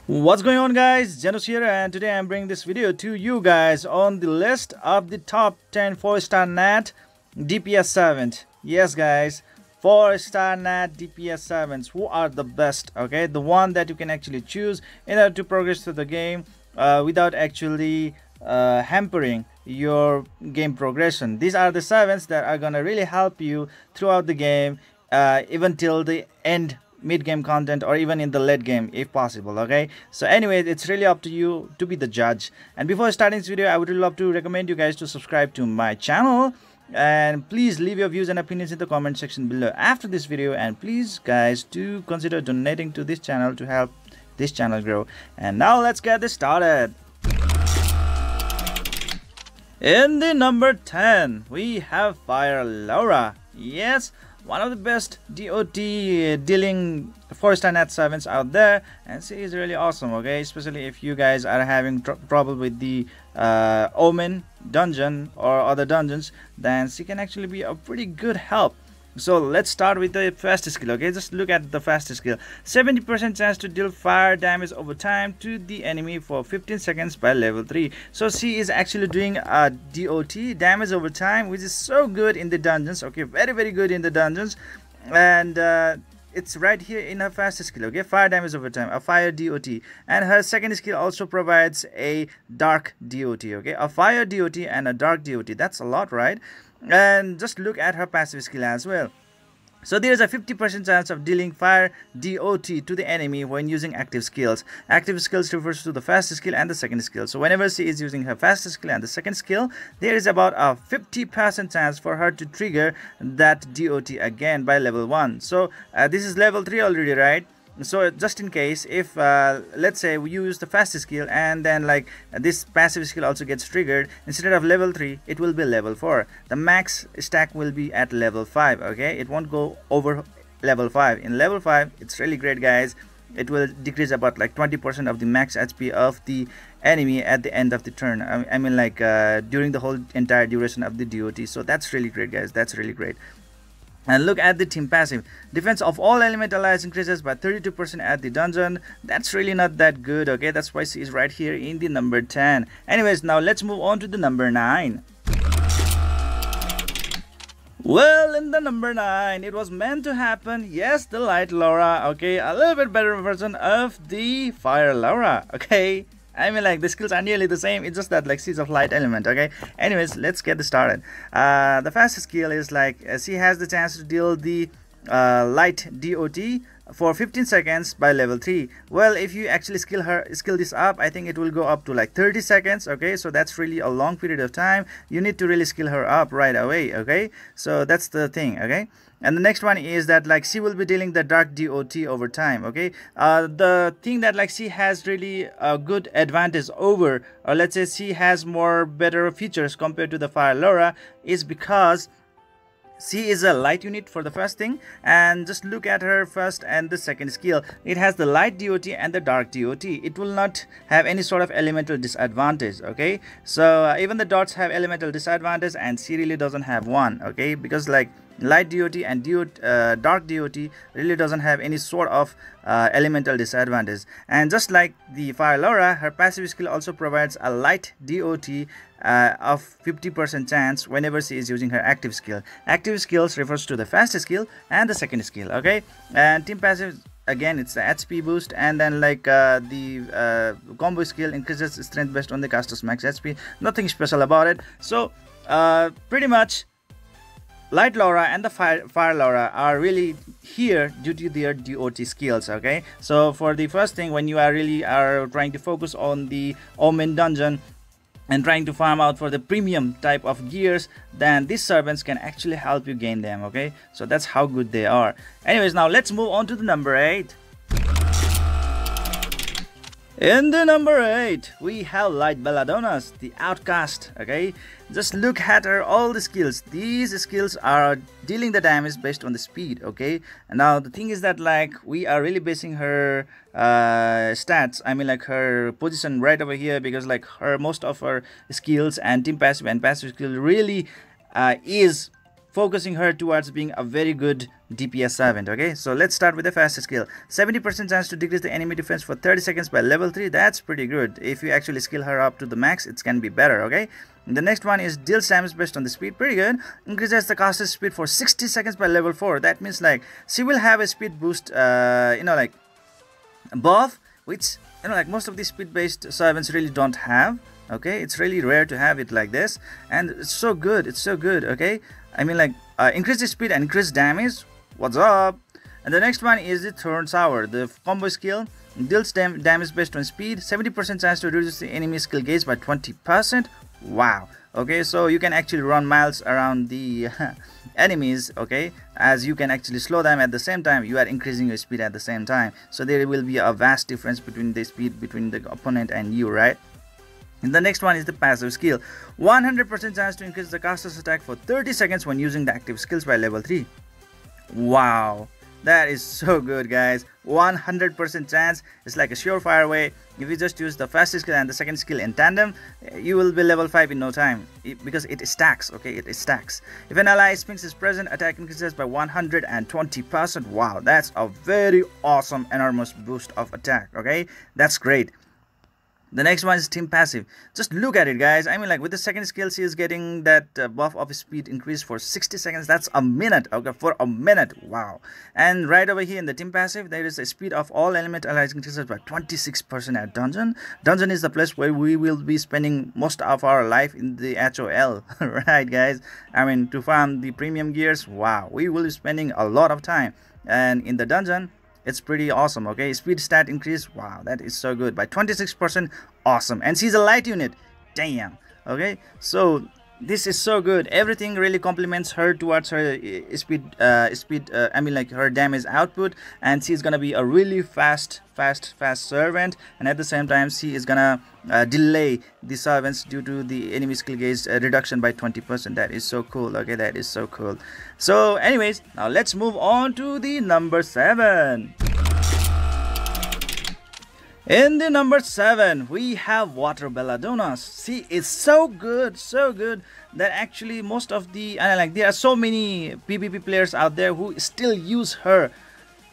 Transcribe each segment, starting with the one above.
What's going on, guys? Zennosh here, and today I'm bringing this video to you guys on the list of the top 10 4-star nat DPS servant. Yes guys, 4-star nat DPS servants who are the best, okay? The one that you can actually choose in order to progress through the game without actually hampering your game progression. These are the servants that are gonna really help you throughout the game, even till the end mid-game content, or even in the late game if possible. Okay, so anyway, it's really up to you to be the judge. And before starting this video, I would really love to recommend you guys to subscribe to my channel, and please leave your views and opinions in the comment section below after this video. And please guys, do consider donating to this channel to help this channel grow. And now let's get this started. In the number 10 we have Fire Laura. Yes, one of the best DOT dealing 4-star nat servants out there, and she is really awesome. Okay, especially if you guys are having trouble with the Omen dungeon or other dungeons, then she can actually be a pretty good help. So let's start with the fast skill. Okay, just look at the fast skill. 70% chance to deal fire damage over time to the enemy for 15 seconds by level 3. So she is actually doing a DOT damage over time, which is so good in the dungeons. Okay, very good in the dungeons. And it's right here in her fast skill. Okay, fire damage over time, a fire DOT. And her second skill also provides a dark DOT. Okay, a fire DOT and a dark DOT. That's a lot, right? And just look at her passive skill as well. So there is a 50% chance of dealing fire DOT to the enemy when using active skills. Active skills refers to the fast skill and the second skill. So whenever she is using her fast skill and the second skill, there is about a 50% chance for her to trigger that DOT again by level 1. So this is level 3 already, right? So just in case, if let's say we use the fast skill and then like this passive skill also gets triggered, instead of level 3 it will be level 4. The max stack will be at level 5. Okay, it won't go over level 5. In level 5 it's really great, guys. It will decrease about like 20% of the max HP of the enemy at the end of the turn. I mean like during the whole entire duration of the DOT. So that's really great, guys. That's really great. And look at the team passive. Defense of all element allies increases by 32% at the dungeon. That's really not that good. Okay, that's why she is right here in the number 10. Anyways, now let's move on to the number 9. Well, in the number 9, it was meant to happen. Yes, the Light Laura. Okay, a little bit better version of the Fire Laura. Okay, I mean like the skills are nearly the same, it's just that like she's of light element. Okay, anyways, let's get started. The fast skill is like she has the chance to deal the light DOT for 15 seconds by level 3. Well, if you actually skill this up, I think it will go up to like 30 seconds. Okay, so that's really a long period of time. You need to really skill her up right away. Okay, so that's the thing. Okay, and the next one is that like she will be dealing the dark DOT over time. Okay, the thing that like she has really a good advantage over, or let's say she has more better features compared to the Fire Laura, is because she is a light unit for the first thing. And just look at her first and the second skill. It has the light DOT and the dark DOT. It will not have any sort of elemental disadvantage. Okay, so even the dots have elemental disadvantage and she really doesn't have one. Okay, because like light DOT and dark DOT really doesn't have any sort of elemental disadvantage. And just like the Fire Laura, her passive skill also provides a light DOT of 50% chance whenever she is using her active skill. Active skills refers to the fast skill and the second skill. Okay, and team passive, again it's the HP boost, and then like the combo skill increases strength based on the caster's max HP. Nothing special about it. So pretty much Light Laura and the Fire Laura are really here due to their DOT skills. Okay, so for the first thing, when you are trying to focus on the Omen dungeon and trying to farm out for the premium type of gears, then these servants can actually help you gain them. Okay, so that's how good they are. Anyways, now let's move on to the number 8. In the number 8, we have Light Belladonas, the outcast. Okay, just look at her, all the skills. These skills are dealing the damage based on the speed. Okay, and now the thing is that like we are really basing her stats, I mean like her position right over here, because like most of her skills and team passive and passive skill really is focusing her towards being a very good DPS servant. Okay, so let's start with the fastest skill. 70% chance to decrease the enemy defense for 30 seconds by level 3. That's pretty good. If you actually skill her up to the max, it can be better. Okay, the next one is deals damage based on the speed. Pretty good. Increases the caster's speed for 60 seconds by level 4. That means like she will have a speed boost, like buff, which like most of the speed based servants really don't have. Okay, it's really rare to have it like this, and it's so good. It's so good. Okay, I mean like increase the speed and increase damage. What's up? And the next one is the Thorn Sour. The combo skill deals damage based on speed. 70% chance to reduce the enemy skill gauge by 20%. Wow. Okay, so you can actually run miles around the enemies. Okay, as you can actually slow them at the same time, you are increasing your speed at the same time. So there will be a vast difference between the speed between the opponent and you, right? And the next one is the passive skill. 100% chance to increase the caster's attack for 30 seconds when using the active skills by level 3. Wow, that is so good, guys. 100% chance. It's like a surefire way. If you just use the first skill and the second skill in tandem, you will be level 5 in no time, because it stacks. Okay, it stacks. If an ally Sphinx is present, attack increases by 120%. Wow, that's a very awesome, enormous boost of attack. Okay, that's great. The next one is team passive. Just look at it, guys. I mean like with the second skill, she is getting that buff of speed increase for 60 seconds. That's a minute. Okay, for a minute. Wow. And right over here in the team passive, there is a speed of all element allies increases by 26% at dungeon. Dungeon is the place where we will be spending most of our life in the HOL. Right, guys? I mean, to farm the premium gears. Wow, we will be spending a lot of time. And in the dungeon, it's pretty awesome. Okay, speed stat increase. Wow, that is so good by 26%. Awesome. And she's a light unit. Damn. Okay, so this is so good. Everything really complements her towards her speed. I mean like her damage output, and she's gonna be a really fast servant. And at the same time, she is gonna delay the servants due to the enemy skill gauge reduction by 20%. That is so cool. Okay, that is so cool. So anyways, now let's move on to the number 7. In the number 7, we have Water Belladonas. She is so good that actually most of the there are so many PvP players out there who still use her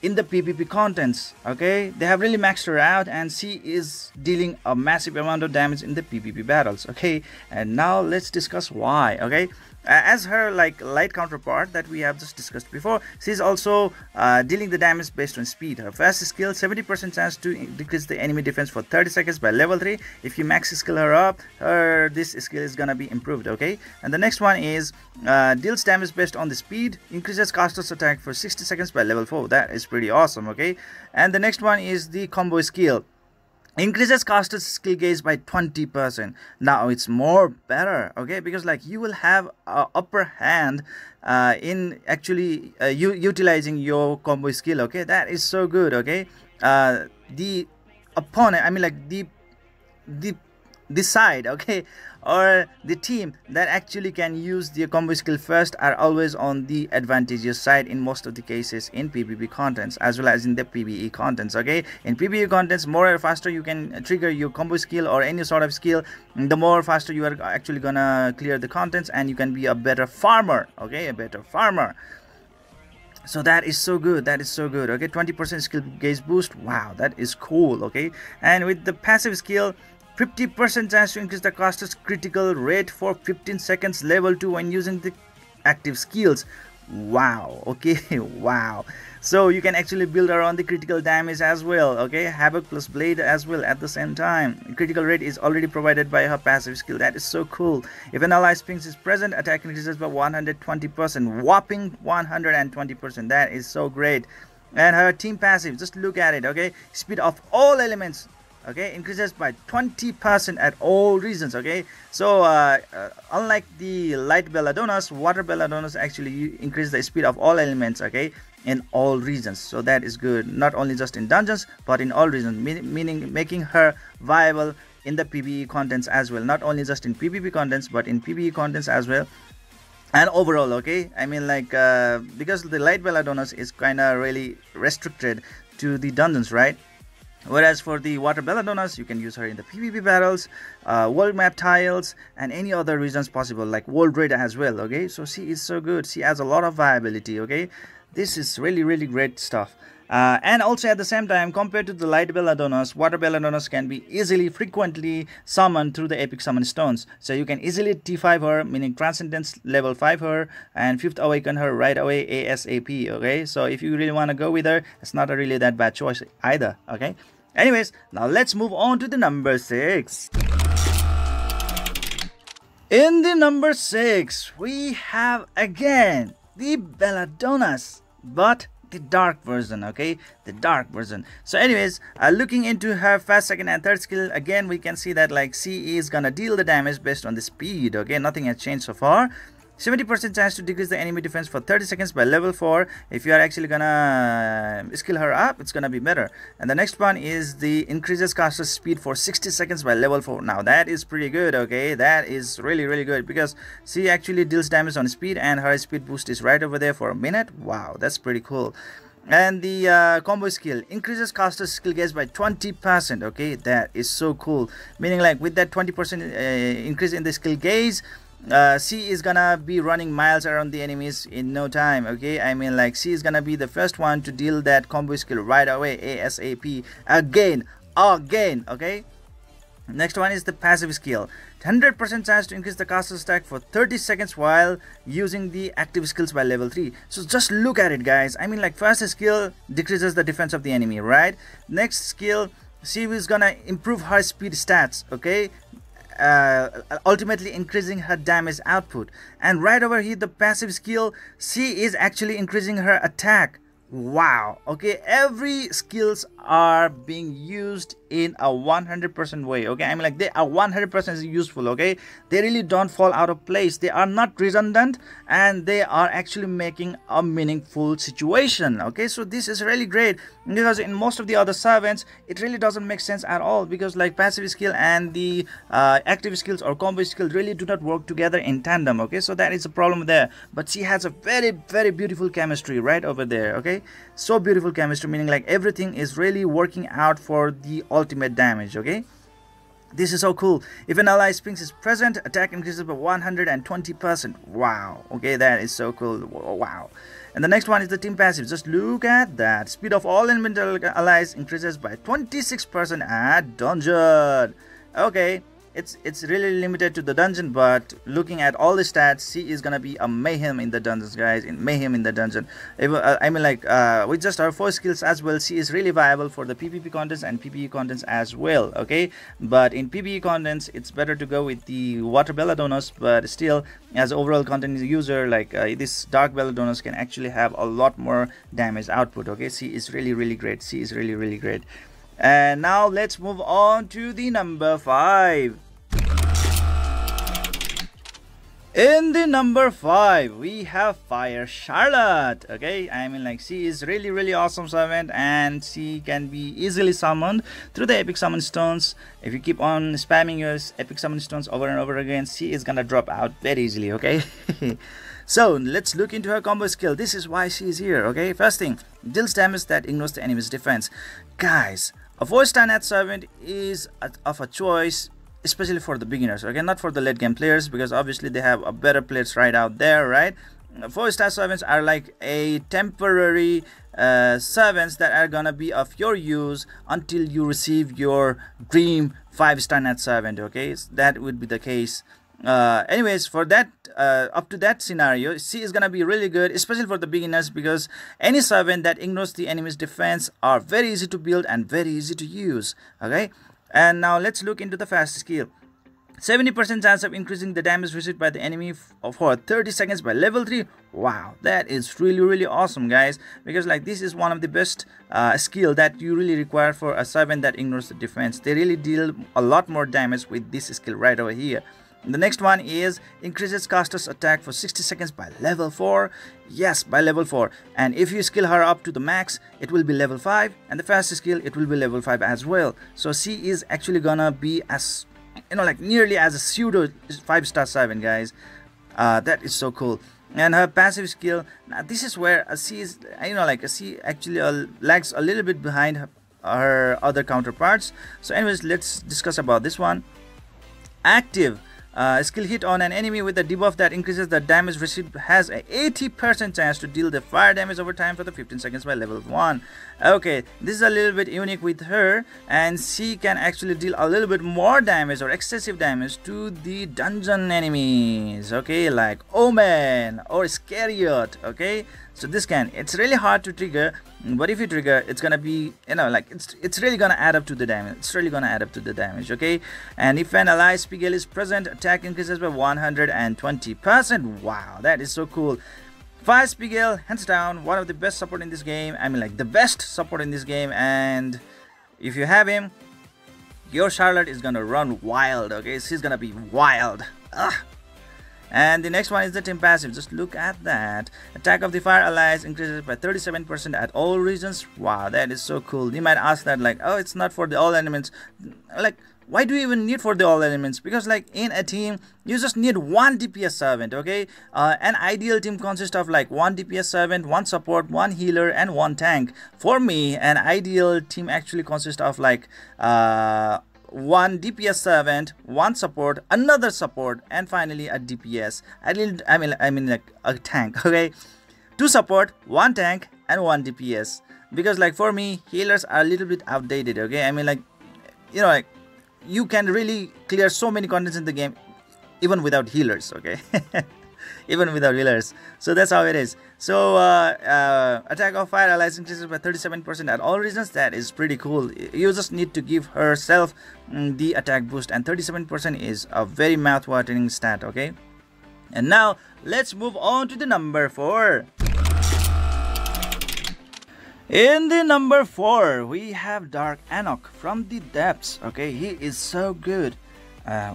in the PvP contents. Okay, they have really maxed her out, and she is dealing a massive amount of damage in the PvP battles. Okay, and now let's discuss why. Okay, as her like light counterpart that we have just discussed before, she's also dealing the damage based on speed. Her fast skill, 70% chance to decrease the enemy defense for 30 seconds by level 3. If you max skill her up, this skill is gonna be improved. Okay, and the next one is deals damage based on the speed, increases caster's attack for 60 seconds by level 4. That is pretty awesome. Okay, and the next one is the combo skill. Increases caster's skill gauge by 20%. Now it's more better, okay, because like you will have upper hand in actually utilizing your combo skill. Okay, that is so good. Okay, the opponent, I mean like the side, okay, or the team that actually can use the combo skill first are always on the advantageous side in most of the cases in PvP contents as well as in the PvE contents. Okay, in PvE contents, more or faster you can trigger your combo skill or any sort of skill, the more faster you are actually gonna clear the contents, and you can be a better farmer. Okay, a better farmer. So that is so good. That is so good. Okay, 20% skill gauge boost. Wow, that is cool. Okay, and with the passive skill, 50% chance to increase the caster's critical rate for 15 seconds level 2 when using the active skills. Wow. Okay, wow. So you can actually build around the critical damage as well. Okay, havoc plus blade as well at the same time. Critical rate is already provided by her passive skill. That is so cool. If an ally Sphinx is present, attack increases by 120%. Whopping 120%. That is so great. And her team passive, just look at it. Okay, speed of all elements, okay, increases by 20% at all regions. Okay, so unlike the light Belladonas, Water Belladonas actually increase the speed of all elements, okay, in all regions. So that is good, not only just in dungeons but in all regions, meaning making her viable in the PvE contents as well, not only just in PvP contents but in PvE contents as well. And overall, okay, I mean like because the light Belladonas is kind of really restricted to the dungeons, right? Whereas for the water Belladonas, you can use her in the PvP battles, world map tiles, and any other regions possible, like world raid as well. Okay, so she is so good. She has a lot of viability. Okay, this is really great stuff. And also at the same time, compared to the light Belladonas, water Belladonas can be easily, frequently summoned through the epic summon stones. So you can easily T5 her, meaning Transcendence level 5 her, and 5th awaken her right away ASAP. Okay, so if you really want to go with her, it's not a really that bad choice either. Okay. Anyways, now let's move on to the number 6. In the number 6, we have again the Belladonas, but the dark version. Okay, the dark version. So anyways, looking into her first, second, and third skill, again we can see that like she is gonna deal the damage based on the speed. Okay, nothing has changed so far. 70% chance to decrease the enemy defense for 30 seconds by level 4. If you are actually gonna skill her up, it's gonna be better. And the next one is the increases caster speed for 60 seconds by level 4. Now that is pretty good. Okay, that is really good, because she actually deals damage on speed, and her speed boost is right over there for a minute. Wow, that's pretty cool. And the combo skill increases caster skill gauge by 20%. Okay, that is so cool, meaning like with that 20% increase in the skill gauge, she is gonna be running miles around the enemies in no time. Okay, I mean like she is gonna be the first one to deal that combo skill right away ASAP again. Okay, next one is the passive skill. 100% chance to increase the caster stack for 30 seconds while using the active skills by level 3. So just look at it, guys. I mean like first skill decreases the defense of the enemy, right? Next skill, she is gonna improve her speed stats. Okay, ultimately increasing her damage output. And right over here, the passive skill, she is actually increasing her attack. Wow. Okay, every skills are being used in a 100% way. Okay, I mean like they are 100% useful. Okay, they really don't fall out of place. They are not redundant, and they are actually making a meaningful situation. Okay, so this is really great, because in most of the other servants it really doesn't make sense at all, because like passive skill and the active skills or combo skill really do not work together in tandem. Okay, so that is a problem there. But she has a very beautiful chemistry right over there. Okay, so beautiful chemistry, meaning like everything is really working out for the ultimate damage. Okay, this is so cool. If an ally springs is present, attack increases by 120%. Wow. Okay, that is so cool. Wow. And the next one is the team passive. Just look at that. Speed of all elemental allies increases by 26% at dungeon. Okay, it's really limited to the dungeon, but looking at all the stats, she is gonna be a mayhem in the dungeons, guys. Mayhem in the dungeon. I mean like with just our 4 skills as well, she is really viable for the PvP contents and PvE contents as well. Okay, but in PvE contents it's better to go with the water Belladonas, but still as overall content user, like this dark Belladonas can actually have a lot more damage output. Okay, she is really great. She is really great. And now let's move on to the number 5. In the number 5, we have Fire Charlotte. Okay, I mean like she is really awesome servant, and she can be easily summoned through the epic summon stones. If you keep on spamming your epic summon stones over and over again, she is gonna drop out very easily. Okay. So let's look into her combo skill. This is why she is here. Okay, first thing, deals damage that ignores the enemy's defense. Guys, a 4-star net servant is of a choice, especially for the beginners. Okay, not for the late game players, because obviously they have a better players right out there, right? 4-star servants are like a temporary servants that are gonna be of your use until you receive your dream 5-star net servant. Okay, so that would be the case. Anyways, for that up to that scenario, she is gonna be really good, especially for the beginners, because any servant that ignores the enemy's defense are very easy to build and very easy to use. Okay, and now let's look into the fast skill. 70% chance of increasing the damage received by the enemy for 30 seconds by level 3. Wow, that is really awesome, guys, because like this is one of the best skill that you really require for a servant that ignores the defense. They really deal a lot more damage with this skill right over here. The next one is increases caster's attack for 60 seconds by level 4. Yes, by level 4. And if you skill her up to the max, it will be level 5. And the fastest skill, it will be level 5 as well. So she is actually gonna be as, you know, like nearly as a pseudo 5-star servant, guys. That is so cool. And her passive skill, now this is where she is, you know, like she actually lags a little bit behind her other counterparts. So anyways, let's discuss about this one. Active skill hit on an enemy with a debuff that increases the damage received has a 80% chance to deal the fire damage over time for the 15 seconds by level 1. Okay, this is a little bit unique with her, and she can actually deal a little bit more damage or excessive damage to the dungeon enemies, okay, like Omen or Scariot. Okay, so this it's really hard to trigger, but if you trigger, it's gonna be, like it's really gonna add up to the damage. It's really gonna add up to the damage. Okay, and if an ally Spiegel is present, attack increases by 120%. Wow, that is so cool. Fire Spiegel, hands down, one of the best support in this game. I mean, like the best support in this game. And if you have him, your Charlotte is gonna run wild. Okay, she's gonna be wild. Ugh. And the next one is the team passive. Just look at that. Attack of the fire allies increases by 37% at all regions. Wow, that is so cool. You might ask that, like, oh, it's not for the all elements. Like, why do you even need for the all elements? Because like in a team, you just need one DPS servant. Okay, an ideal team consists of like one DPS servant, one support, one healer, and one tank. For me, an ideal team actually consists of like one DPS servant, one support, another support, and finally a DPS. I mean like a tank. Okay, two support, one tank, and one DPS. Because like for me, healers are a little bit outdated. Okay, I mean like, like you can really clear so many contents in the game even without healers. Okay, even without healers. So that's how it is. So attack of fire allies increases by 37% at all regions. That is pretty cool. You just need to give herself the attack boost, and 37% is a very mouth-watering stat. Okay, and now let's move on to the number 4. In the number 4, we have Dark Enoch from the depths. Okay, he is so good.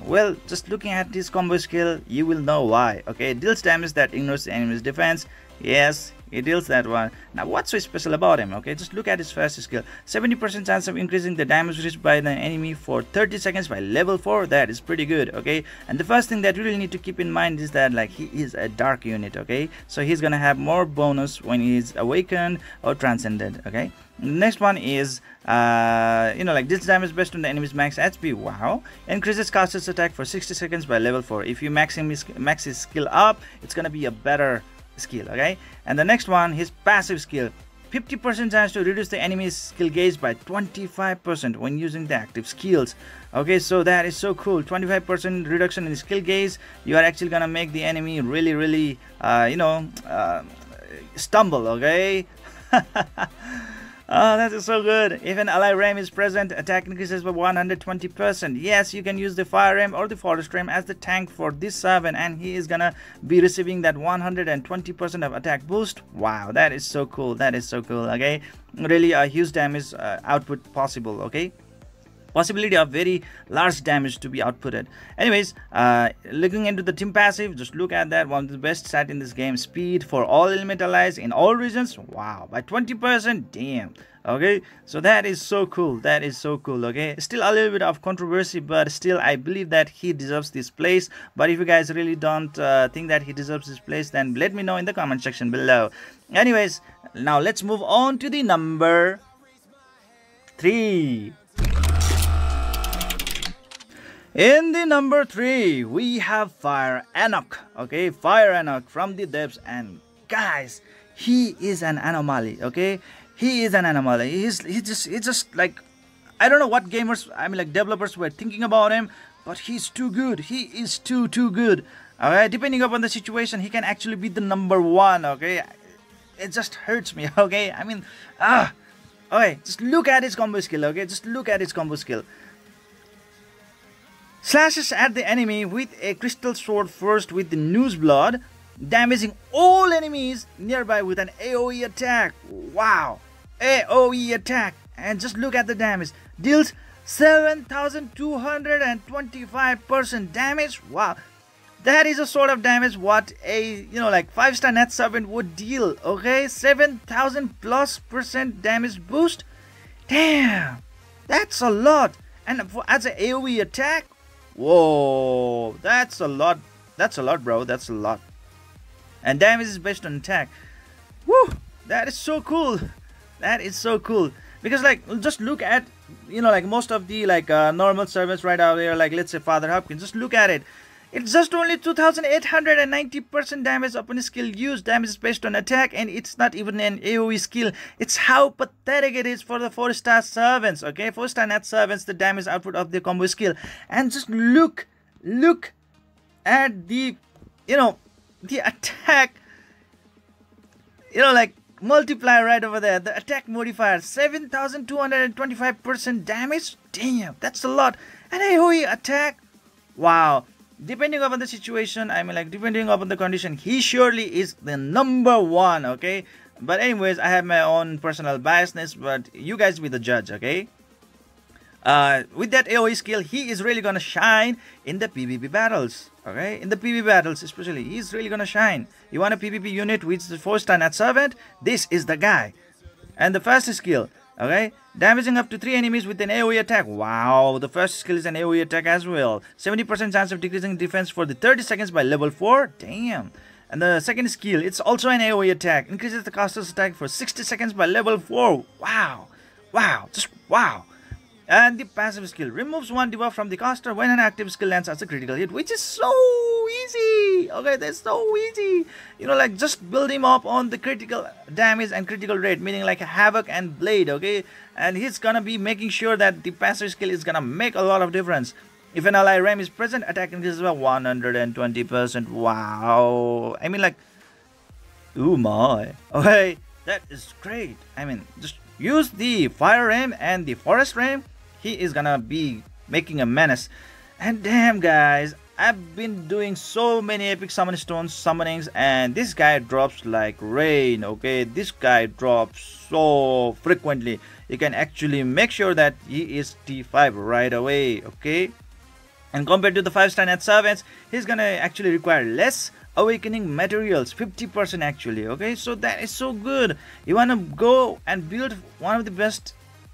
Well, just looking at his combo skill, you will know why. Okay, it deals damage that ignores the enemy's defense. Yes, he deals that one. Now, what's so special about him? Okay, just look at his first skill. 70% chance of increasing the damage received by the enemy for 30 seconds by level 4. That is pretty good. Okay, and the first thing that you really need to keep in mind is that like he is a dark unit. Okay, so he's gonna have more bonus when he's awakened or transcended. Okay, next one is like this damage based on the enemy's max HP. Wow, increases caster's attack for 60 seconds by level 4. If you max his skill up, it's gonna be a better skill. Okay, and the next one, his passive skill, 50% chance to reduce the enemy's skill gauge by 25% when using the active skills. Okay, so that is so cool. 25% reduction in skill gauge. You are actually gonna make the enemy really stumble. Okay. Oh, that is so good. If an ally ram is present, attack increases by 120%. Yes, you can use the fire ram or the forest ram as the tank for this servant, and he is gonna be receiving that 120% of attack boost. Wow, that is so cool. That is so cool. Okay, really a huge damage output possible. Okay, possibility of very large damage to be outputted. Anyways, looking into the team passive, just look at that. One of the best stat in this game, speed for all element allies in all regions. Wow, by 20%. Damn. Okay, so that is so cool. That is so cool. Okay, still a little bit of controversy, but still I believe that he deserves this place. But if you guys really don't think that he deserves this place, then let me know in the comment section below. Anyways, now let's move on to the number 3. In the number 3, we have Fire Enoch. Okay, Fire Enoch from the depths, and guys, he is an anomaly. Okay, he is an anomaly. He's just like, I don't know what gamers, developers were thinking about him, but he's too good. He is too good. Alright, depending upon the situation, he can actually be the number 1. Okay, it just hurts me. Okay, okay, just look at his combo skill. Okay, just look at his combo skill. Slashes at the enemy with a crystal sword first with the News Blood, damaging all enemies nearby with an AoE attack. Wow, AoE attack, and just look at the damage. Deals 7,225% damage. Wow, that is a sort of damage what a 5-star net servant would deal. Okay, 7,000+% damage boost. Damn, that's a lot. And as an AoE attack, whoa, that's a lot. That's a lot, bro. That's a lot. And damage is based on attack. Woo, that is so cool. That is so cool. because like just look at, you know, like most of the like normal servants right out there, like let's say Father Hopkins, just look at it. It's just only 2890% damage upon a skill used. Damage is based on attack, and it's not even an AoE skill. It's how pathetic it is for the 4-star servants, okay? 4-star net servants, the damage output of the combo skill. And just look at the, you know, the attack, you know, like multiplier right over there. The attack modifier, 7225% damage. Damn, that's a lot. And AoE attack, wow. Depending upon the situation, I mean like depending upon the condition, he surely is the #1, okay? But anyways, I have my own personal biasness, but you guys be the judge, okay? With that AoE skill, he is really gonna shine in the PvP battles, okay? In the PvP battles especially, he's really gonna shine. You want a PvP unit with the 4-star net servant? This is the guy. And the first skill, okay, damaging up to 3 enemies with an AoE attack. Wow, the first skill is an AoE attack as well. 70% chance of decreasing defense for the 30 seconds by level 4. Damn. And the second skill, it's also an AoE attack. Increases the caster's attack for 60 seconds by level 4. Wow. Wow. Just wow. And the passive skill removes 1 debuff from the caster when an active skill lands as a critical hit, which is so easy. Okay, that's so easy. You know, like just build him up on the critical damage and critical rate, meaning like Havoc and Blade, okay? And he's gonna be making sure that the passive skill is gonna make a lot of difference. If an ally ram is present, attack increases by 120%. Wow. I mean like, oh my. Okay, that is great. I mean, just use the fire ram and the forest ram. He is gonna be making a menace. And damn guys, I've been doing so many epic summon stones summonings, and this guy drops like rain, okay? This guy drops so frequently. You can actually make sure that he is T5 right away, okay? And compared to the 5-star net servants, he's gonna actually require less awakening materials, 50% actually, okay? So that is so good. You wanna go and build one of the best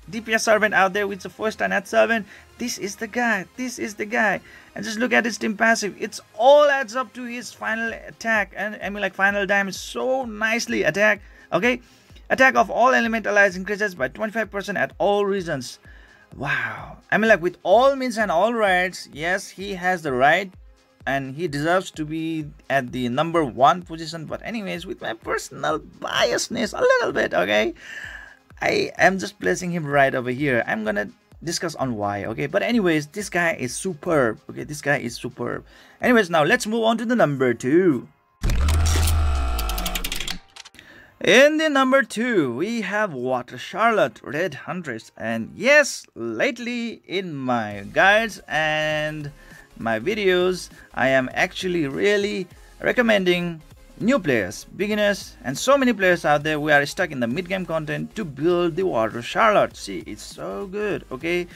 DPS servant out there with a 4-star net servant, this is the guy. This is the guy. And just look at his team passive. It's all adds up to his final attack, and I mean like final damage so nicely. Attack, okay? Attack of all element allies increases by 25% at all regions. Wow. I mean like with all means and all rights, yes, he has the right and he deserves to be at the #1 position. But anyways, with my personal biasness a little bit, okay, I am just placing him right over here. I'm gonna discuss on why, okay? But anyways, this guy is superb, okay? This guy is superb. Anyways, now let's move on to the #2. In the #2, we have Water Charlotte, Red Huntress. And yes, lately in my guides and my videos, I am actually really recommending new players, beginners, and so many players out there. We are stuck in the mid-game content to build the Water Charlotte. See, it's so good, okay?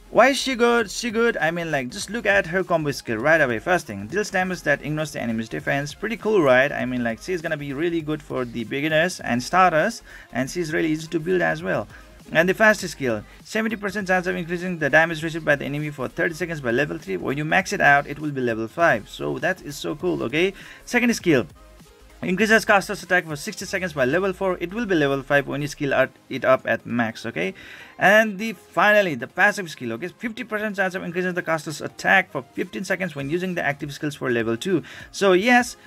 Why is she good? She good? I mean like, just look at her combo skill right away. First thing, deals damage that ignores the enemy's defense. Pretty cool, right? I mean like, she's gonna be really good for the beginners and starters, and she's really easy to build as well. And the fast skill, 70% chance of increasing the damage received by the enemy for 30 seconds by level 3. When you max it out, it will be level 5. So that is so cool, okay? Second skill, increases caster's attack for 60 seconds by level 4. It will be level 5 when you skill it up at max, okay? And finally, the passive skill, okay? 50% chance of increasing the caster's attack for 15 seconds when using the active skills for level 2. So yes,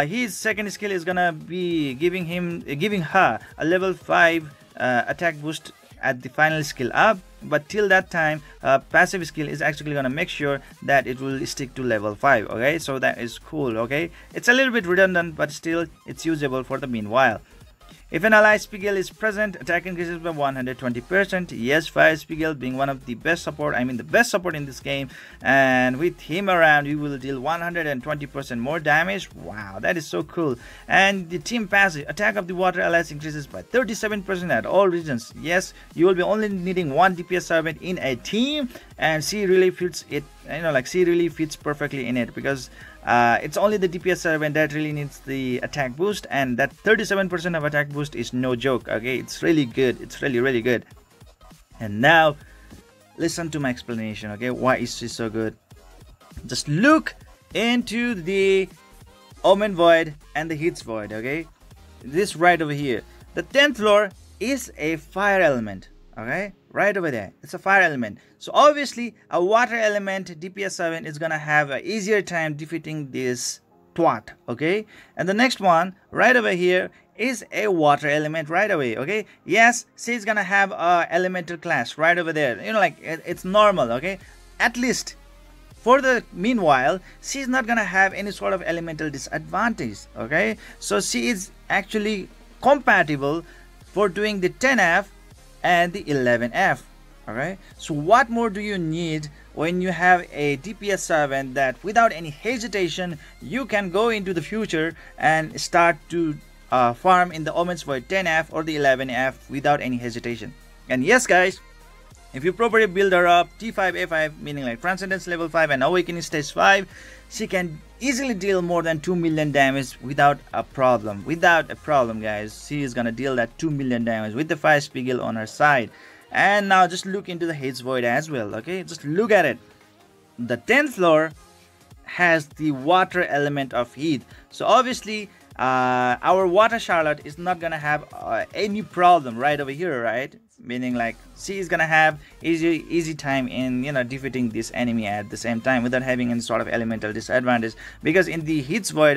his second skill is gonna be giving her a level 5 attack boost at the final skill up, but till that time passive skill is actually gonna make sure that it will stick to level 5, okay? So that is cool, okay? It's a little bit redundant, but still it's usable for the meanwhile. If an ally Spiegel is present, attack increases by 120%. Yes, Fire Spiegel being one of the best support, I mean the best support in this game, and with him around you will deal 120% more damage. Wow, that is so cool. And the team passive, attack of the water allies increases by 37% at all regions. Yes, you will be only needing 1 DPS servant in a team, and she really fits it, you know, like she really fits perfectly in it, because it's only the DPS servant that really needs the attack boost, and that 37% of attack boost is no joke, okay? It's really good. It's really good. And now listen to my explanation, okay? Why is she so good? Just look into the Omen Void and the Hits Void, okay? This right over here. The 10th floor is a fire element. Okay, right over there, it's a fire element. So obviously a water element DPS 7 is gonna have an easier time defeating this twat. Okay, and the next one right over here is a water element right away. Okay, yes, she's gonna have a elemental clash right over there, you know, like it's normal. Okay, at least for the meanwhile she's not gonna have any sort of elemental disadvantage. Okay, so she is actually compatible for doing the 10F and the 11F. Okay, so what more do you need when you have a DPS servant that without any hesitation you can go into the future and start to farm in the Omen's Void 10F or the 11F without any hesitation. And yes guys, if you properly build her up T5 A5, meaning like Transcendence level 5 and Awakening stage 5, she can easily deal more than 2 million damage without a problem. Without a problem guys, she is gonna deal that 2 million damage with the Fire Spiegel on her side. And now just look into the Hate's Void as well. Okay, just look at it. The 10th floor has the water element of heat, so obviously our water Charlotte is not gonna have any problem right over here, right? Meaning like she is gonna have easy time in, you know, defeating this enemy at the same time without having any sort of elemental disadvantage, because in the Heat's Void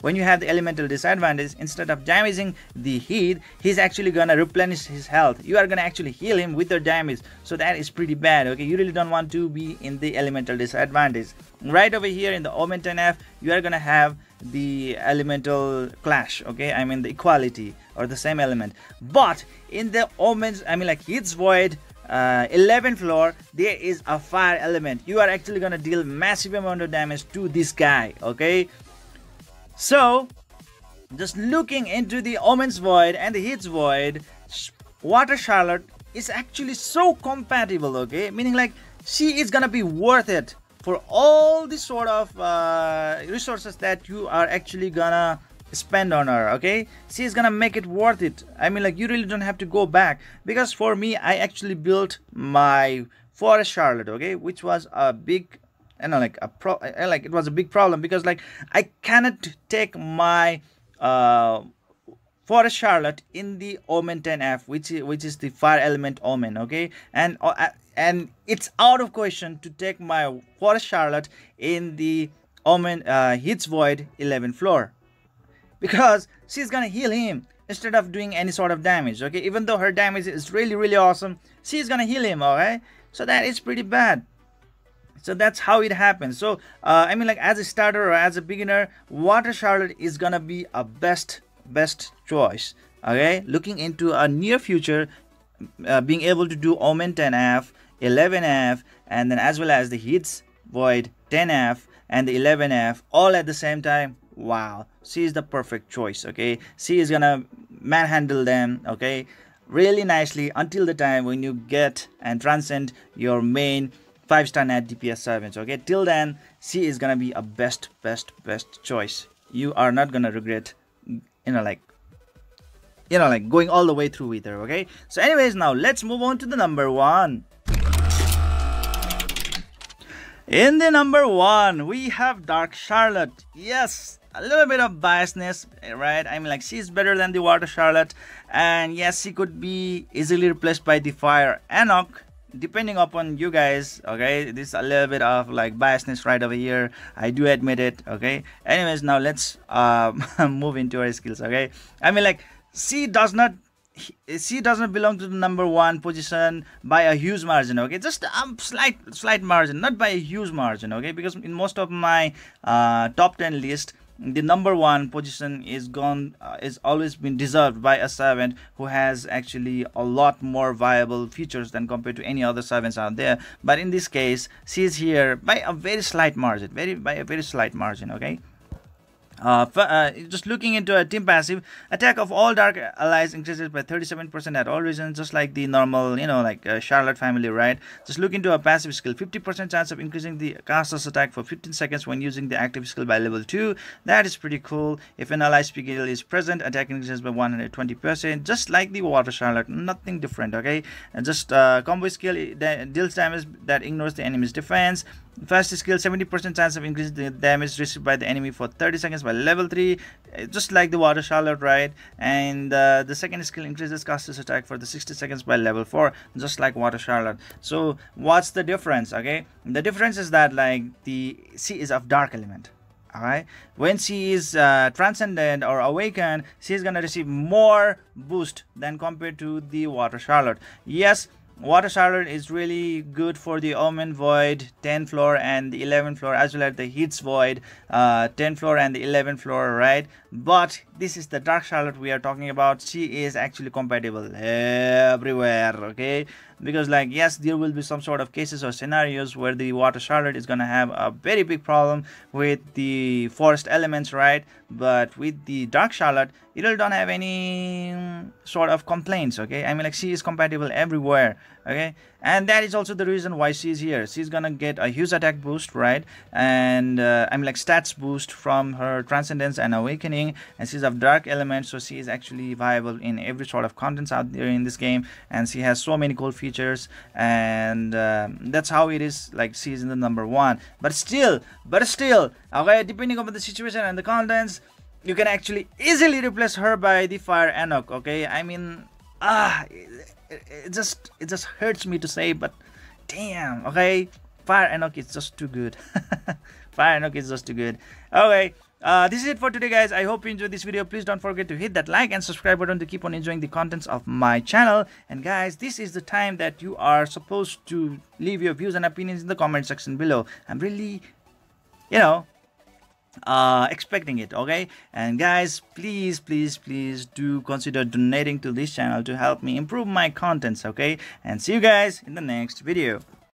when you have the elemental disadvantage, instead of damaging the heat, he's actually gonna replenish his health. You are gonna actually heal him with your damage, so that is pretty bad. Okay, you really don't want to be in the elemental disadvantage. Right over here in the Omen 10F, you are gonna have the elemental clash. Okay, I mean the equality or the same element. But in the Omens, I mean like Heat's Void 11th floor, there is a fire element. You are actually gonna deal massive amount of damage to this guy. Okay, so just looking into the Omen's Void and the Heat's Void, Water Charlotte is actually so compatible. Okay, meaning like she is gonna be worth it for all the sort of resources that you are actually gonna spend on her. Okay, she is gonna make it worth it. I mean like you really don't have to go back, because for me I actually built my Forest Charlotte, okay, which was a big, you know, like it was a big problem, because like I cannot take my Forest Charlotte in the Omen 10F, which is the fire element Omen. Okay, and it's out of question to take my Forest Charlotte in the Omen Heat's Void 11th floor, because she's gonna heal him instead of doing any sort of damage. Okay, even though her damage is really awesome, she's gonna heal him. Okay, so that is pretty bad. So that's how it happens. So I mean like as a starter or as a beginner, Water Charlotte is gonna be a best choice. Okay, looking into a near future, being able to do Omen 10F, 11F, and then as well as the Heat's Void 10F and the 11F all at the same time. Wow, she is the perfect choice. Okay, she is gonna manhandle them, okay, really nicely until the time when you get and transcend your main 5-star net DPS servants. Okay, till then she is gonna be a best choice. You are not gonna regret, like going all the way through with her. Okay, so anyways, now let's move on to the number 1. In the number 1 we have Dark Charlotte. Yes, a little bit of biasness, right? I mean like she's better than the Water Charlotte, and yes, she could be easily replaced by the Fire Enoch, depending upon you guys. Okay, this is a little bit of like biasness right over here, I do admit it. Okay, anyways, now let's move into our skills. Okay, I mean like she does not belong to the number 1 position by a huge margin. Okay, just a slight margin, not by a huge margin. Okay, because in most of my top 10 list, the number 1 position is always been deserved by a servant who has actually a lot more viable features than compared to any other servants out there. But in this case, she is here by a very slight margin, by a very slight margin. Okay, just looking into a team passive, attack of all dark allies increases by 37% at all regions, just like the normal, Charlotte family, right? Just look into a passive skill, 50% chance of increasing the caster's attack for 15 seconds when using the active skill by level 2. That is pretty cool. If an ally skill is present, attack increases by 120%, just like the Water Charlotte, nothing different. Okay, and just combo skill that deals damage that ignores the enemy's defense. First skill, 70% chance of increasing the damage received by the enemy for 30 seconds by level 3, just like the Water Charlotte, right? And the second skill increases caster's attack for the 60 seconds by level 4, just like Water Charlotte. So what's the difference? Okay, the difference is that like she is of dark element. Alright, when she is transcended or awakened, she is gonna receive more boost than compared to the Water Charlotte. Yes, Water Charlotte is really good for the Omen Void 10th floor and the 11th floor, as well as the Hits Void 10th floor and the 11th floor, right? But this is the Dark Charlotte we are talking about. She is actually compatible everywhere, okay? Because like, yes, there will be some sort of cases or scenarios where the Water Charlotte is gonna have a very big problem with the forest elements, right? But with the Dark Charlotte, it will don't have any sort of complaints, okay? I mean, like, she is compatible everywhere, okay? And that is also the reason why she is here. She's gonna get a huge attack boost, right? And I mean, like, stats boost from her Transcendence and Awakening, and she's of dark element, so she is actually viable in every sort of contents out there in this game, and she has so many cool features, and that's how it is. Like, she is in the number 1, but still, okay, depending on the situation and the contents, you can actually easily replace her by the Fire Enoch, okay? I mean, it just hurts me to say, but damn, okay? Fire Enoch is just too good. Fire Enoch is just too good. Okay, this is it for today, guys. I hope you enjoyed this video. Please don't forget to hit that like and subscribe button to keep on enjoying the contents of my channel. And guys, this is the time that you are supposed to leave your views and opinions in the comment section below. I'm really, you know, expecting it, okay? And guys, please do consider donating to this channel to help me improve my contents, okay? And see you guys in the next video.